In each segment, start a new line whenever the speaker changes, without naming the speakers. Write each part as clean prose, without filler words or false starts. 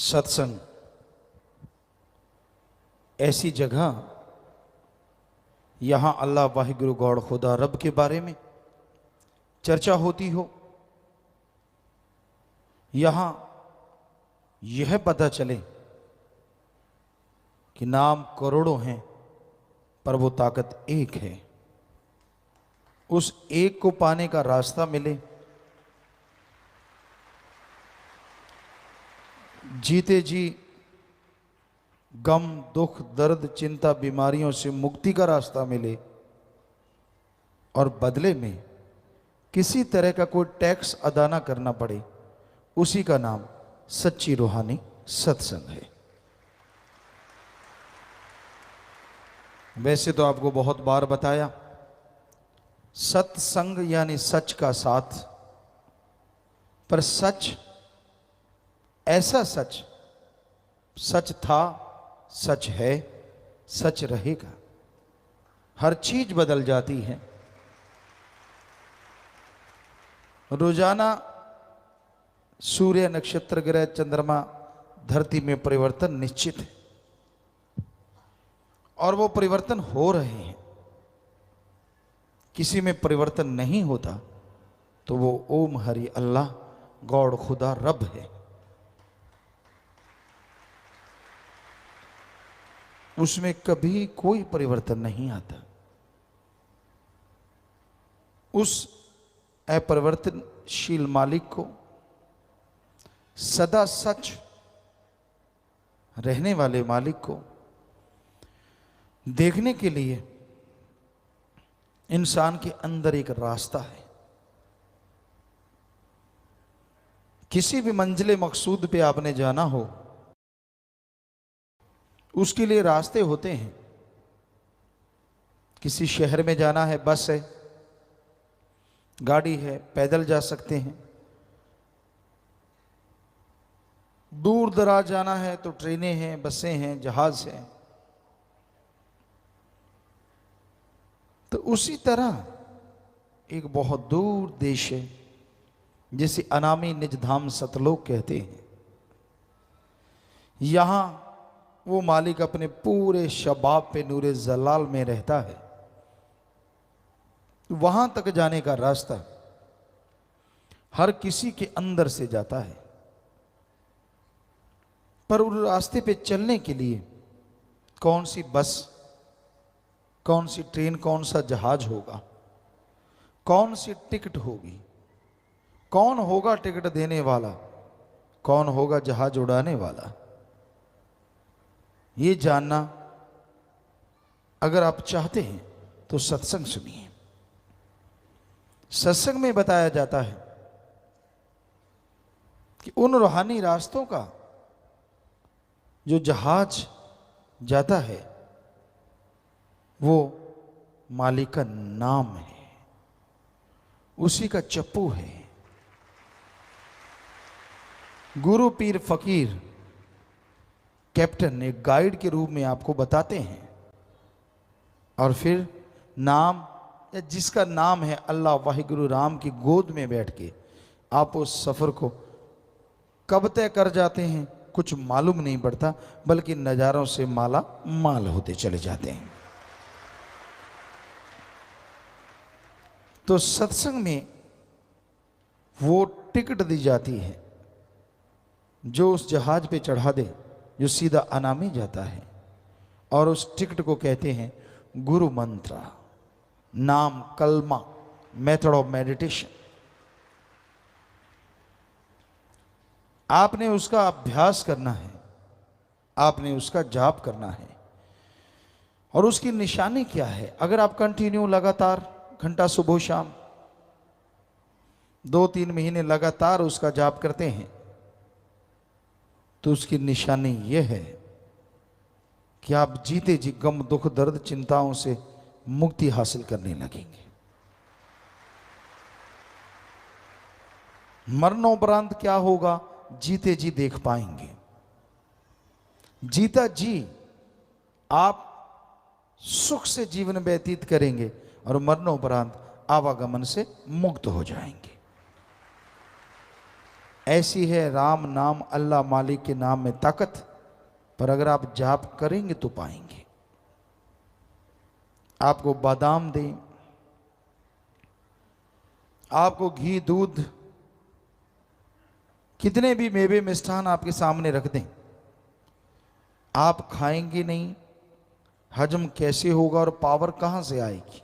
सत्संग ऐसी जगह, यहां अल्लाह वाहिगुरु गॉड खुदा रब के बारे में चर्चा होती हो, यहां यह पता चले कि नाम करोड़ों हैं पर वो ताकत एक है, उस एक को पाने का रास्ता मिले, जीते जी गम दुख दर्द चिंता बीमारियों से मुक्ति का रास्ता मिले और बदले में किसी तरह का कोई टैक्स अदा ना करना पड़े, उसी का नाम सच्ची रूहानी सत्संग है। वैसे तो आपको बहुत बार बताया, सत्संग यानी सच का साथ, पर सच ऐसा सच, सच था, सच है, सच रहेगा। हर चीज बदल जाती है, रोजाना सूर्य नक्षत्र ग्रह चंद्रमा धरती में परिवर्तन निश्चित है और वो परिवर्तन हो रहे हैं। किसी में परिवर्तन नहीं होता तो वो ओम हरि अल्लाह गॉड खुदा रब है, उसमें कभी कोई परिवर्तन नहीं आता। उस अपरिवर्तनशील मालिक को, सदा सच रहने वाले मालिक को देखने के लिए इंसान के अंदर एक रास्ता है। किसी भी मंजिले मकसूद पे आपने जाना हो, उसके लिए रास्ते होते हैं। किसी शहर में जाना है, बस है, गाड़ी है, पैदल जा सकते हैं। दूर दराज जाना है तो ट्रेनें हैं, बसें हैं, जहाज हैं। तो उसी तरह एक बहुत दूर देश है जिसे अनामी निज धाम सतलोक कहते हैं। यहां वो मालिक अपने पूरे शबाब पे नूरे जलाल में रहता है। वहां तक जाने का रास्ता हर किसी के अंदर से जाता है, पर उस रास्ते पे चलने के लिए कौन सी बस, कौन सी ट्रेन, कौन सा जहाज होगा, कौन सी टिकट होगी, कौन होगा टिकट देने वाला, कौन होगा जहाज उड़ाने वाला, ये जानना अगर आप चाहते हैं तो सत्संग सुनिए। सत्संग में बताया जाता है कि उन रूहानी रास्तों का जो जहाज जाता है वो मालिक का नाम है, उसी का चप्पू है। गुरु पीर फकीर कैप्टन एक गाइड के रूप में आपको बताते हैं और फिर नाम या जिसका नाम है अल्लाह वाहिगुरु राम की गोद में बैठ के आप उस सफर को कब तय कर जाते हैं कुछ मालूम नहीं पड़ता, बल्कि नजारों से माला माल होते चले जाते हैं। तो सत्संग में वो टिकट दी जाती है जो उस जहाज पे चढ़ा दे, जो सीधा अनामी जाता है, और उस टिकट को कहते हैं गुरु मंत्र, नाम, कलमा, मेथड ऑफ मेडिटेशन। आपने उसका अभ्यास करना है, आपने उसका जाप करना है। और उसकी निशानी क्या है? अगर आप कंटिन्यू लगातार घंटा सुबह शाम 2-3 महीने लगातार उसका जाप करते हैं तो उसकी निशानी यह है कि आप जीते जी गम दुख दर्द चिंताओं से मुक्ति हासिल करने लगेंगे। मरणोपरांत क्या होगा, जीते जी देख पाएंगे। जीता जी आप सुख से जीवन व्यतीत करेंगे और मरणोपरांत आवागमन से मुक्त हो जाएंगे। ऐसी है राम नाम अल्लाह मालिक के नाम में ताकत, पर अगर आप जाप करेंगे तो पाएंगे। आपको बादाम दें, आपको घी दूध, कितने भी मेवे मिष्ठान आपके सामने रख दें, आप खाएंगे नहीं, हजम कैसे होगा और पावर कहां से आएगी?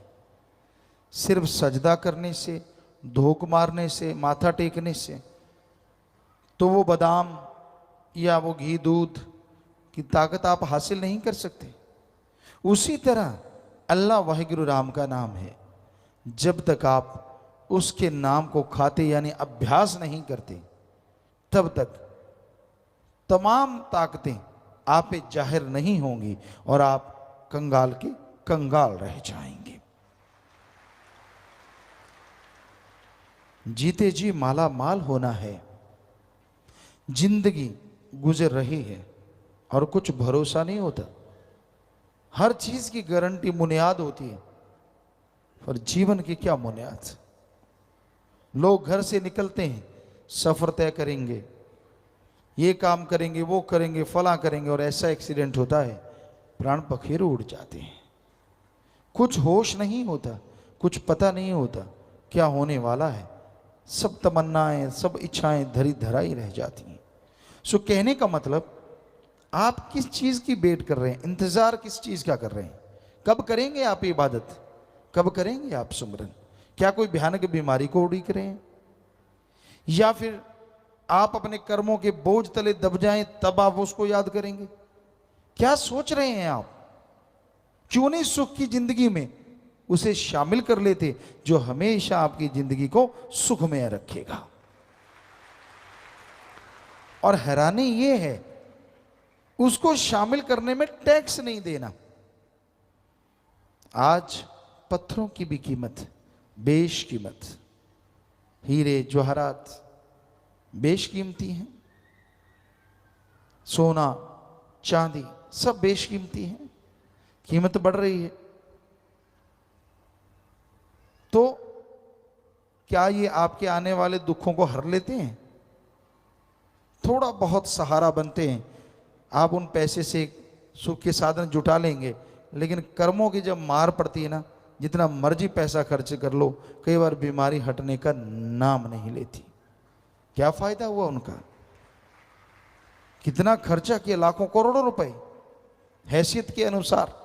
सिर्फ सजदा करने से, धोख मारने से, माथा टेकने से तो वो बादाम या वो घी दूध की ताकत आप हासिल नहीं कर सकते। उसी तरह अल्लाह वाहिगुरु राम का नाम है, जब तक आप उसके नाम को खाते यानी अभ्यास नहीं करते, तब तक तमाम ताकतें आप पे जाहिर नहीं होंगी और आप कंगाल के कंगाल रह जाएंगे। जीते जी माला माल होना है। जिंदगी गुजर रही है और कुछ भरोसा नहीं होता। हर चीज की गारंटी बुनियाद होती है, पर जीवन की क्या बुनियाद? लोग घर से निकलते हैं, सफर तय करेंगे, ये काम करेंगे, वो करेंगे, फला करेंगे, और ऐसा एक्सीडेंट होता है प्राण पखेरु उड़ जाते हैं। कुछ होश नहीं होता, कुछ पता नहीं होता क्या होने वाला है। सब तमन्नाएं, सब इच्छाएं धरी धराई रह जाती हैं। सो कहने का मतलब, आप किस चीज की वेट कर रहे हैं, इंतजार किस चीज का कर रहे हैं? कब करेंगे आप इबादत? कब करेंगे आप सुमरन? क्या कोई भयानक बीमारी को उड़ीक रहे हैं, या फिर आप अपने कर्मों के बोझ तले दब जाएं तब आप उसको याद करेंगे? क्या सोच रहे हैं आप? क्यों नहीं सुख की जिंदगी में उसे शामिल कर लेते जो हमेशा आपकी जिंदगी को सुखमय रखेगा? और हैरानी यह है, उसको शामिल करने में टैक्स नहीं देना। आज पत्थरों की भी कीमत बेशकीमत, हीरे जवाहरात बेशकीमती हैं, सोना चांदी सब बेशकीमती हैं, कीमत बढ़ रही है। तो क्या ये आपके आने वाले दुखों को हर लेते हैं? थोड़ा बहुत सहारा बनते हैं। आप उन पैसे से सुख के साधन जुटा लेंगे, लेकिन कर्मों की जब मार पड़ती है ना, जितना मर्जी पैसा खर्च कर लो, कई बार बीमारी हटने का नाम नहीं लेती। क्या फायदा हुआ उनका? कितना खर्चा किया, लाखों करोड़ों रुपए हैसियत के अनुसार।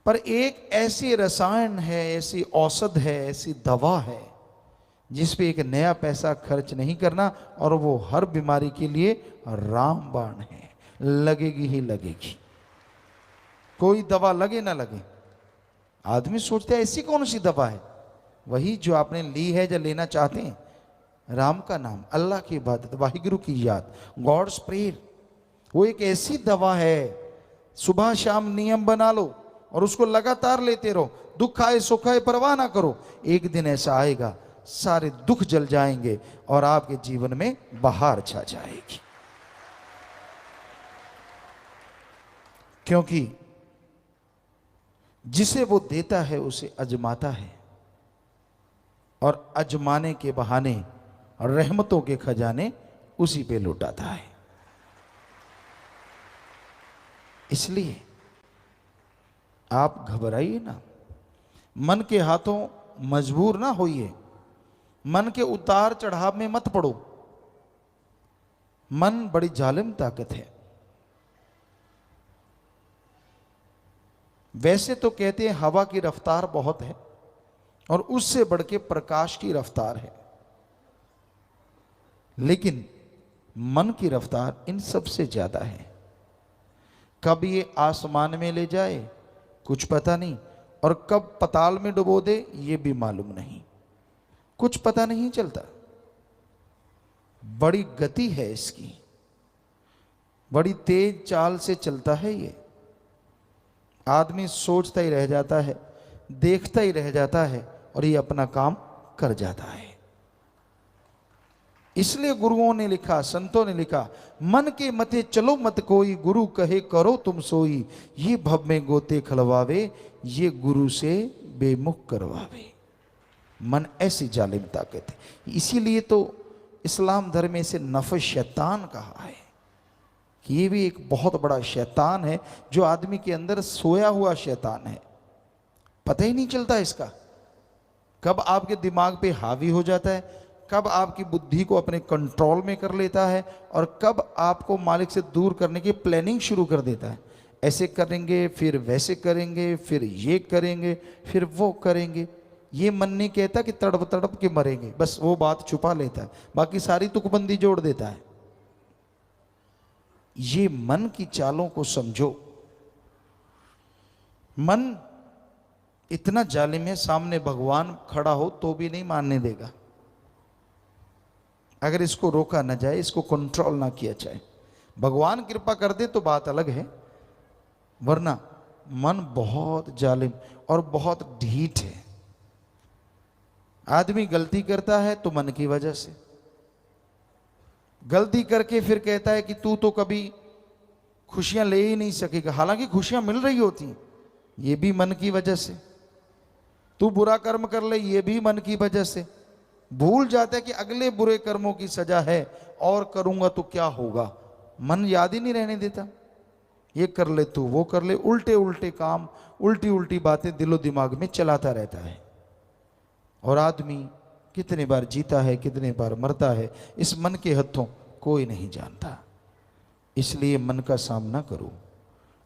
पर एक ऐसी रसायन है, ऐसी औषध है, ऐसी दवा है जिस पे एक नया पैसा खर्च नहीं करना, और वो हर बीमारी के लिए रामबाण है, लगेगी ही लगेगी। कोई दवा लगे ना लगे, आदमी सोचता है ऐसी कौन सी दवा है? वही जो आपने ली है, जो लेना चाहते हैं, राम का नाम, अल्लाह की इबादत, वाहिगुरु की याद, गॉड्स प्रेयर। वो एक ऐसी दवा है, सुबह शाम नियम बना लो और उसको लगातार लेते रहो। दुख आए सुख आए परवाह ना करो, एक दिन ऐसा आएगा सारे दुख जल जाएंगे और आपके जीवन में बहार छा जाएगी। क्योंकि जिसे वो देता है उसे अजमाता है, और अजमाने के बहाने और रहमतों के खजाने उसी पे लुटाता है। इसलिए आप घबराइए ना, मन के हाथों मजबूर ना होइए, मन के उतार चढ़ाव में मत पड़ो। मन बड़ी जालिम ताकत है। वैसे तो कहते हैं हवा की रफ्तार बहुत है, और उससे बढ़ के प्रकाश की रफ्तार है, लेकिन मन की रफ्तार इन सबसे ज्यादा है। कब ये आसमान में ले जाए कुछ पता नहीं, और कब पताल में डुबो दे ये भी मालूम नहीं, कुछ पता नहीं चलता। बड़ी गति है इसकी, बड़ी तेज चाल से चलता है ये। आदमी सोचता ही रह जाता है, देखता ही रह जाता है, और ये अपना काम कर जाता है। इसलिए गुरुओं ने लिखा, संतों ने लिखा, मन के मते चलो मत कोई, गुरु कहे करो तुम सोई, ये भव में गोते खलवावे, ये गुरु से बेमुख करवावे। मन ऐसी जालिम ताकत है। इसीलिए तो इस्लाम धर्म में इसे नफ्स शैतान कहा है कि ये भी एक बहुत बड़ा शैतान है जो आदमी के अंदर सोया हुआ शैतान है, पता ही नहीं चलता इसका, कब आपके दिमाग पे हावी हो जाता है, कब आपकी बुद्धि को अपने कंट्रोल में कर लेता है और कब आपको मालिक से दूर करने की प्लानिंग शुरू कर देता है। ऐसे करेंगे, फिर वैसे करेंगे, फिर ये करेंगे, फिर वो करेंगे। ये मन नहीं कहता कि तड़प तड़प के मरेंगे, बस वो बात छुपा लेता है, बाकी सारी तुकबंदी जोड़ देता है। ये मन की चालों को समझो। मन इतना जालिम है, सामने भगवान खड़ा हो तो भी नहीं मानने देगा अगर इसको रोका ना जाए, इसको कंट्रोल ना किया जाए। भगवान कृपा कर दे तो बात अलग है, वरना मन बहुत जालिम और बहुत ढीठ है। आदमी गलती करता है तो मन की वजह से, गलती करके फिर कहता है कि तू तो कभी खुशियां ले ही नहीं सकेगा, हालांकि खुशियां मिल रही होती, ये भी मन की वजह से। तू बुरा कर्म कर ले, ये भी मन की वजह से। भूल जाता है कि अगले बुरे कर्मों की सजा है और करूंगा तो क्या होगा, मन याद ही नहीं रहने देता। ये कर ले तू, वो कर ले, उल्टे उल्टे काम, उल्टी उल्टी बातें दिलो दिमाग में चलाता रहता है। और आदमी कितने बार जीता है, कितने बार मरता है, इस मन के हथों कोई नहीं जानता। इसलिए मन का सामना करो।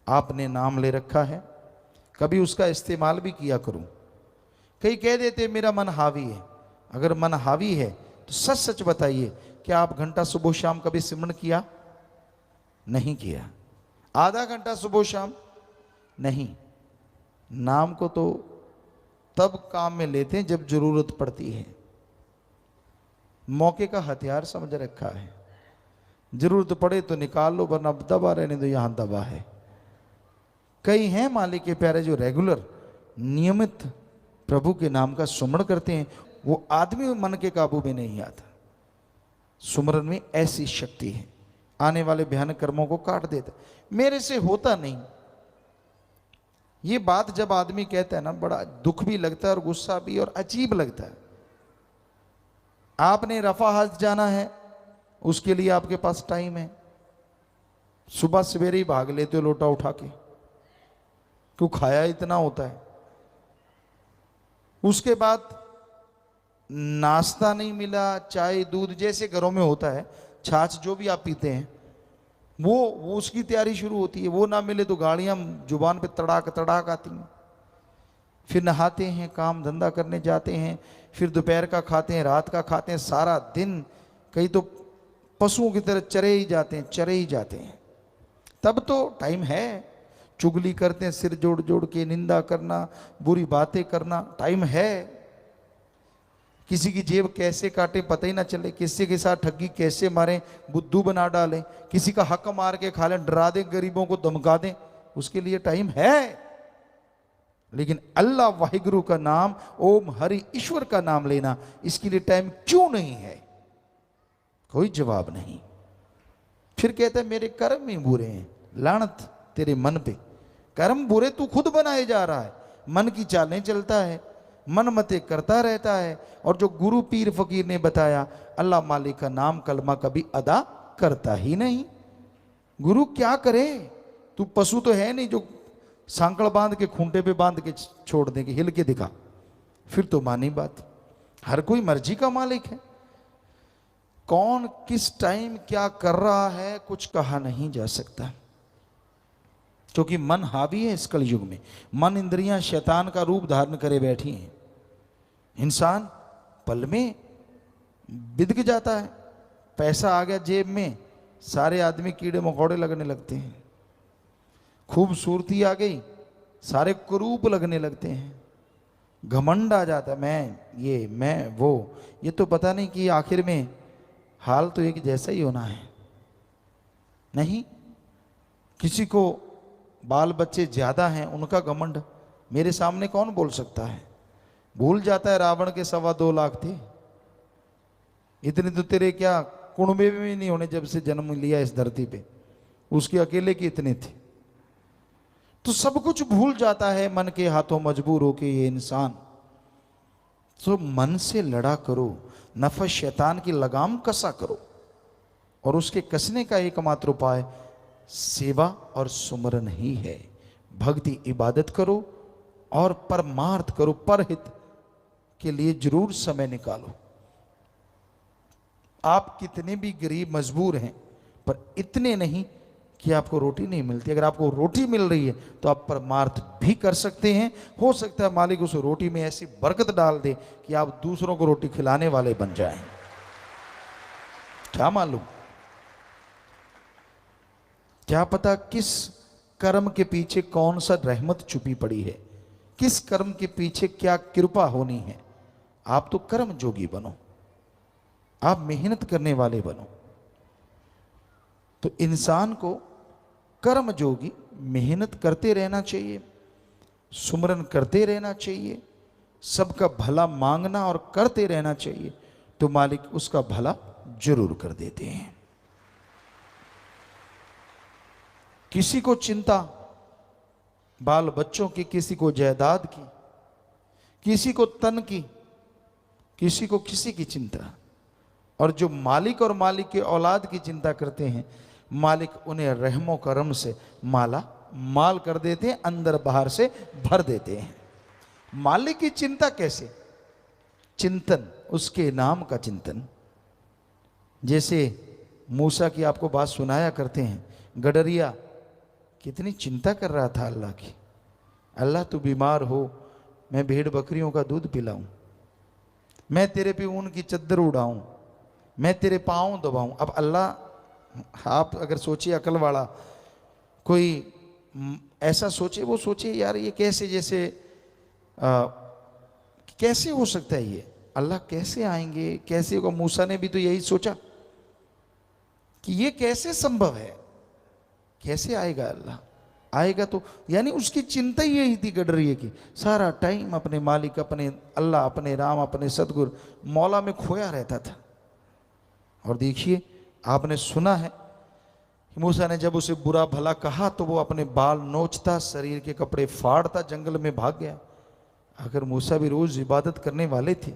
आपने नाम ले रखा है, कभी उसका इस्तेमाल भी किया करो। कई कह देते मेरा मन हावी है। अगर मन हावी है तो सच सच बताइए, क्या आप घंटा सुबह शाम कभी सिमरन किया? नहीं किया। आधा घंटा सुबह शाम नहीं। नाम को तो तब काम में लेते हैं जब जरूरत पड़ती है, मौके का हथियार समझ रखा है। जरूरत पड़े तो निकाल लो, वरना दबा रहने दो, यहां दबा है। कई हैं मालिक के प्यारे जो रेगुलर नियमित प्रभु के नाम का सुमरण करते हैं, वो आदमी मन के काबू में नहीं आता। सुमरन में ऐसी शक्ति है, आने वाले भयानक कर्मों को काट देता। मेरे से होता नहीं, ये बात जब आदमी कहता है ना, बड़ा दुख भी लगता है और गुस्सा भी और अजीब लगता है। आपने रफा हज जाना है, उसके लिए आपके पास टाइम है, सुबह सवेरे ही भाग लेते हो लोटा उठा के, क्यों खाया इतना होता है। उसके बाद नाश्ता नहीं मिला, चाय दूध जैसे घरों में होता है, छाछ जो भी आप पीते हैं, वो उसकी तैयारी शुरू होती है। वो ना मिले तो गाड़ियां जुबान पे तड़ाक तड़ाक आती हैं। फिर नहाते हैं, काम धंधा करने जाते हैं, फिर दोपहर का खाते हैं, रात का खाते हैं, सारा दिन कहीं तो पशुओं की तरह चरे ही जाते हैं, चरे ही जाते हैं। तब तो टाइम है, चुगली करते हैं, सिर जोड़ जोड़ के निंदा करना, बुरी बातें करना, टाइम है। किसी की जेब कैसे काटे पता ही ना चले, किसी के साथ ठगी कैसे मारें, बुद्धू बना डालें, किसी का हक मार के खा लें, डरा दें, गरीबों को धमका दें, उसके लिए टाइम है। लेकिन अल्लाह वाहिगुरु का नाम, ओम हरि ईश्वर का नाम लेना, इसके लिए टाइम क्यों नहीं है? कोई जवाब नहीं। फिर कहता है मेरे कर्म ही बुरे हैं। लानत तेरे मन पे, कर्म बुरे तू खुद बनाए जा रहा है, मन की चालें चलता है, मन मते करता रहता है। और जो गुरु पीर फकीर ने बताया, अल्लाह मालिक का नाम कलमा कभी अदा करता ही नहीं। गुरु क्या करे? तू पशु तो है नहीं जो सांकड़ बांध के खूंटे पे बांध के छोड़ दे कि हिल के दिखा, फिर तो मानी बात। हर कोई मर्जी का मालिक है। कौन किस टाइम क्या कर रहा है कुछ कहा नहीं जा सकता, क्योंकि मन हावी है इस कलयुग में। मन इंद्रियां शैतान का रूप धारण करे बैठी हैं। इंसान पल में बिदक जाता है। पैसा आ गया जेब में, सारे आदमी कीड़े मकोड़े लगने लगते हैं। खूबसूरती आ गई, सारे कुरूप लगने लगते हैं। घमंड आ जाता है, मैं ये मैं वो। ये तो पता नहीं कि आखिर में हाल तो एक जैसा ही होना है। नहीं, किसी को बाल बच्चे ज्यादा हैं, उनका घमंड मेरे सामने कौन बोल सकता है? भूल जाता है रावण के 2.25 लाख थे, इतने तो तेरे क्या कुणबे में भी नहीं होने जब से जन्म लिया इस धरती पे, उसके अकेले के इतने थे। तो सब कुछ भूल जाता है मन के हाथों मजबूर होके ये इंसान। तो मन से लड़ा करो, नफस शैतान की लगाम कसा करो, और उसके कसने का एकमात्र उपाय सेवा और सुमरन ही है। भक्ति इबादत करो और परमार्थ करो, परहित के लिए जरूर समय निकालो। आप कितने भी गरीब मजबूर हैं, पर इतने नहीं कि आपको रोटी नहीं मिलती। अगर आपको रोटी मिल रही है तो आप परमार्थ भी कर सकते हैं। हो सकता है मालिक उस रोटी में ऐसी बरकत डाल दे कि आप दूसरों को रोटी खिलाने वाले बन जाएं। क्या मालूम, क्या पता किस कर्म के पीछे कौन सा रहमत छुपी पड़ी है, किस कर्म के पीछे क्या कृपा होनी है। आप तो कर्म जोगी बनो, आप मेहनत करने वाले बनो। तो इंसान को कर्म जोगी मेहनत करते रहना चाहिए, सुमरन करते रहना चाहिए, सबका भला मांगना और करते रहना चाहिए, तो मालिक उसका भला जरूर कर देते हैं। किसी को चिंता बाल बच्चों की, किसी को जायदाद की, किसी को तन की, किसी को किसी की चिंता, और जो मालिक और मालिक के औलाद की चिंता करते हैं, मालिक उन्हें रहमो करम से माला माल कर देते हैं, अंदर बाहर से भर देते हैं। मालिक की चिंता कैसे? चिंतन, उसके नाम का चिंतन। जैसे मूसा की आपको बात सुनाया करते हैं, गडरिया कितनी चिंता कर रहा था अल्लाह की। अल्लाह तू बीमार हो, मैं भेड़ बकरियों का दूध पिलाऊं, मैं तेरे पे ऊन की चद्दर उड़ाऊं, मैं तेरे पाँव दबाऊं। अब अल्लाह, आप अगर सोचिए अकल वाला कोई ऐसा सोचे, वो सोचे यार ये कैसे, जैसे कैसे हो सकता है ये, अल्लाह कैसे आएंगे, कैसे होगा। मूसा ने भी तो यही सोचा कि ये कैसे संभव है, कैसे आएगा अल्लाह, आएगा तो, यानी उसकी चिंता ही यही थी गडरिए की। सारा टाइम अपने मालिक, अपने अल्लाह, अपने राम, अपने सतगुरु मौला में खोया रहता था। और देखिए आपने सुना है मूसा ने जब उसे बुरा भला कहा तो वो अपने बाल नोचता, शरीर के कपड़े फाड़ता, जंगल में भाग गया। अगर मूसा भी रोज इबादत करने वाले थे,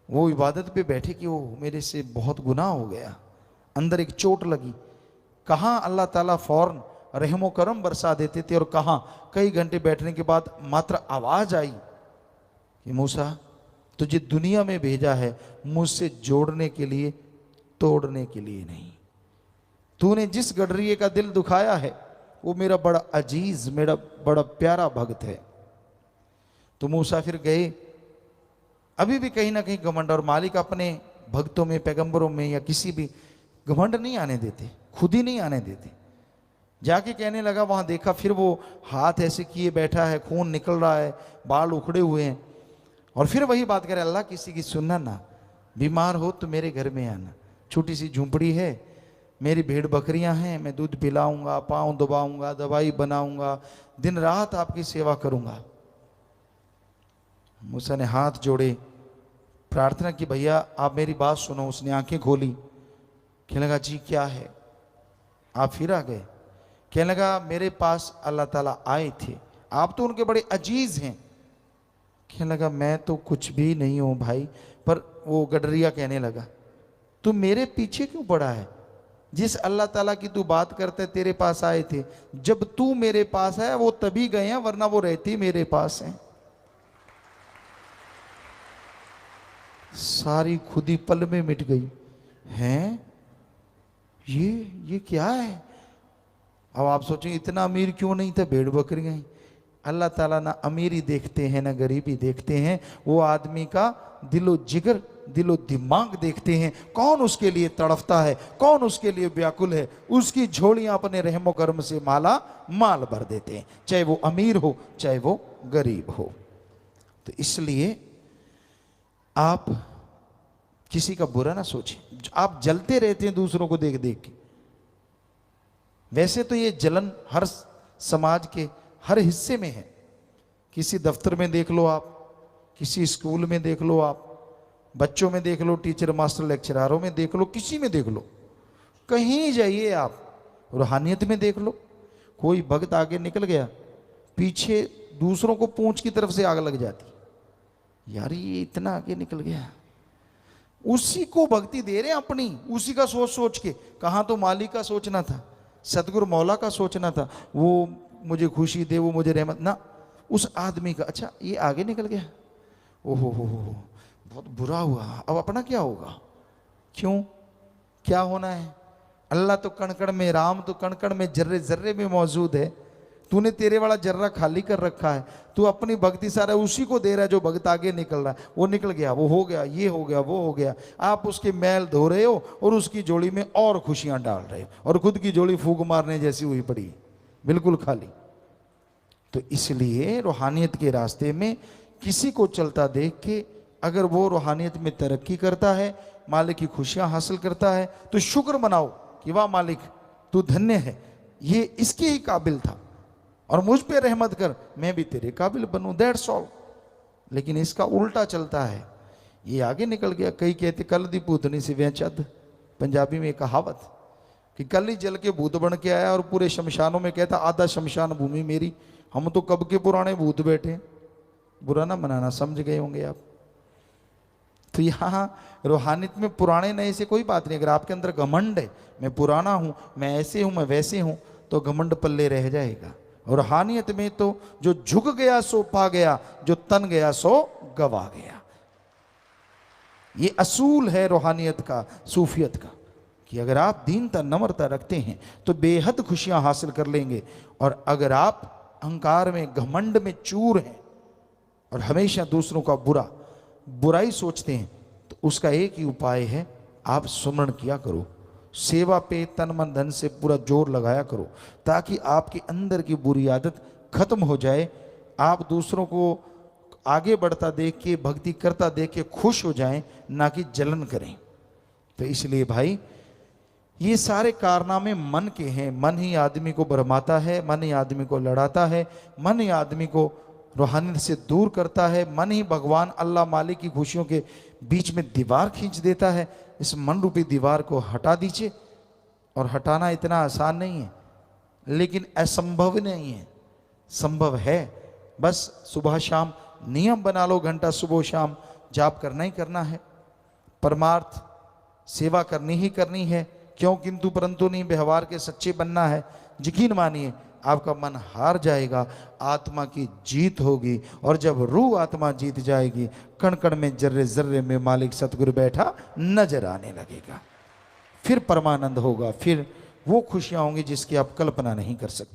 वो इबादत पे बैठे कि वो मेरे से बहुत गुनाह हो गया, अंदर एक चोट लगी। कहाँ अल्लाह ताला फौरन रहमो करम बरसा देते थे, और कहाँ कई घंटे बैठने के बाद मात्र आवाज आई कि मूसा तुझे दुनिया में भेजा है मुझसे जोड़ने के लिए, तोड़ने के लिए नहीं। तूने जिस गडरिए का दिल दुखाया है वो मेरा बड़ा अजीज, मेरा बड़ा प्यारा भक्त है। तो मूसा फिर गए। अभी भी कहीं ना कहीं घमंड, और मालिक अपने भक्तों में, पैगंबरों में या किसी भी घमंड नहीं आने देते, खुद ही नहीं आने देते। जाके कहने लगा, वहां देखा फिर वो हाथ ऐसे किए बैठा है, खून निकल रहा है, बाल उखड़े हुए हैं, और फिर वही बात करे, अल्लाह किसी की सुनना ना, बीमार हो तो मेरे घर में आना, छोटी सी झूंपड़ी है, मेरी भेड़ बकरियां हैं, मैं दूध पिलाऊंगा, पाँव दबाऊंगा, दवाई बनाऊंगा, दिन रात आपकी सेवा करूंगा। मूसा ने हाथ जोड़े, प्रार्थना की, भैया आप मेरी बात सुनो। उसने आंखें खोली, कहने लगा जी क्या है? आप फिर आ गए। कहने लगा मेरे पास अल्लाह ताला आए थे, आप तो उनके बड़े अजीज हैं। कहने लगा मैं तो कुछ भी नहीं हूं भाई। पर वो गडरिया कहने लगा, तू मेरे पीछे क्यों पड़ा है? जिस अल्लाह ताला की तू बात करते तेरे पास आए थे, जब तू मेरे पास है वो तभी गए हैं, वरना वो रहती मेरे पास हैं। सारी खुदी पल में मिट गई। हैं ये क्या है? अब आप सोचेंगे इतना अमीर क्यों नहीं था, भेड़ बकरियां ही। अल्लाह ताला ना अमीरी देखते हैं ना गरीबी देखते हैं, वो आदमी का दिलो जिगर, दिलो दिमाग देखते हैं। कौन उसके लिए तड़फता है, कौन उसके लिए व्याकुल है, उसकी झोलियां अपने रहमो कर्म से माला माल भर देते हैं, चाहे वो अमीर हो चाहे वो गरीब हो। तो इसलिए आप किसी का बुरा ना सोचें। आप जलते रहते हैं दूसरों को देख देख के। वैसे तो ये जलन हर समाज के हर हिस्से में है। किसी दफ्तर में देख लो आप, किसी स्कूल में देख लो आप, बच्चों में देख लो, टीचर मास्टर लेक्चरारों में देख लो, किसी में देख लो, कहीं जाइए आप, रूहानियत में देख लो। कोई भक्त आगे निकल गया, पीछे दूसरों को पूंछ की तरफ से आग लग जाती। यार ये इतना आगे निकल गया, उसी को भक्ति दे रहे हैं अपनी, उसी का सोच सोच के। कहाँ तो मालिक का सोचना था, सतगुरु मौला का सोचना था, वो मुझे खुशी दे, वो मुझे रहमत ना, उस आदमी का। अच्छा ये आगे निकल गया, ओहो हो, बहुत बुरा हुआ। अब अपना क्या होगा? क्यों, क्या होना है? अल्लाह तो कण कण में, राम तो कण कण में, जर्रे जर्रे में मौजूद है। तूने तेरे वाला जर्रा खाली कर रखा है, तू अपनी भक्ति सारा उसी को दे रहा है जो भक्त आगे निकल रहा है। वो निकल गया, वो हो गया, ये हो गया, वो हो गया, आप उसके मैल धो रहे हो और उसकी जोड़ी में और खुशियां डाल रहे हो, और खुद की जोड़ी फूंक मारने जैसी हुई पड़ी, बिल्कुल खाली। तो इसलिए रूहानियत के रास्ते में किसी को चलता देख के अगर वो रूहानियत में तरक्की करता है, मालिक की खुशियां हासिल करता है, तो शुक्र मनाओ कि वाह मालिक तू धन्य है, ये इसके ही काबिल था और मुझ पे रहमत कर, मैं भी तेरे काबिल बनूं, दैट्स ऑल। लेकिन इसका उल्टा चलता है, ये आगे निकल गया। कई कहते कल दी पूतनी से वेचद, पंजाबी में एक कहावत कि कल ही जल के भूत बन के आया और पूरे शमशानों में कहता आधा शमशान भूमि मेरी। हम तो कब के पुराने भूत बैठे, बुरा ना मनाना, समझ गए होंगे आप। तो यहाँ रूहानियत में पुराने नए से कोई बात नहीं। अगर आपके अंदर घमंड है, मैं पुराना हूं, मैं ऐसे हूं, मैं वैसे हूं, तो घमंड पल्ले रह जाएगा। और रूहानियत में तो जो झुक गया सो पा गया, जो तन गया सो गवा गया। ये असूल है रूहानियत का, सूफियत का, कि अगर आप दीनता नम्रता रखते हैं तो बेहद खुशियां हासिल कर लेंगे। और अगर आप अहंकार में, घमंड में चूर हैं और हमेशा दूसरों का बुराई सोचते हैं, तो उसका एक ही उपाय है, आप सुमरण किया करो, सेवा पे तन मन धन से पूरा जोर लगाया करो, ताकि आपके अंदर की बुरी आदत खत्म हो जाए। आप दूसरों को आगे बढ़ता देख के, भक्ति करता देख के खुश हो जाएं, ना कि जलन करें। तो इसलिए भाई ये सारे कारनामे मन के हैं। मन ही आदमी को भरमाता है, मन ही आदमी को लड़ाता है, मन ही आदमी को रूहानियत से दूर करता है, मन ही भगवान अल्लाह मालिक की खुशियों के बीच में दीवार खींच देता है। इस मन रूपी दीवार को हटा दीजिए। और हटाना इतना आसान नहीं है, लेकिन असंभव नहीं है, संभव है। बस सुबह शाम नियम बना लो, घंटा सुबह शाम जाप करना ही करना है, परमार्थ सेवा करनी ही करनी है, क्यों किंतु परंतु नहीं, व्यवहार के सच्चे बनना है। यकीन मानिए आपका मन हार जाएगा, आत्मा की जीत होगी। और जब रूह आत्मा जीत जाएगी, कण कण में, जर्रे जर्रे में मालिक सतगुरु बैठा नजर आने लगेगा। फिर परमानंद होगा, फिर वो खुशियां होंगी जिसकी आप कल्पना नहीं कर सकते।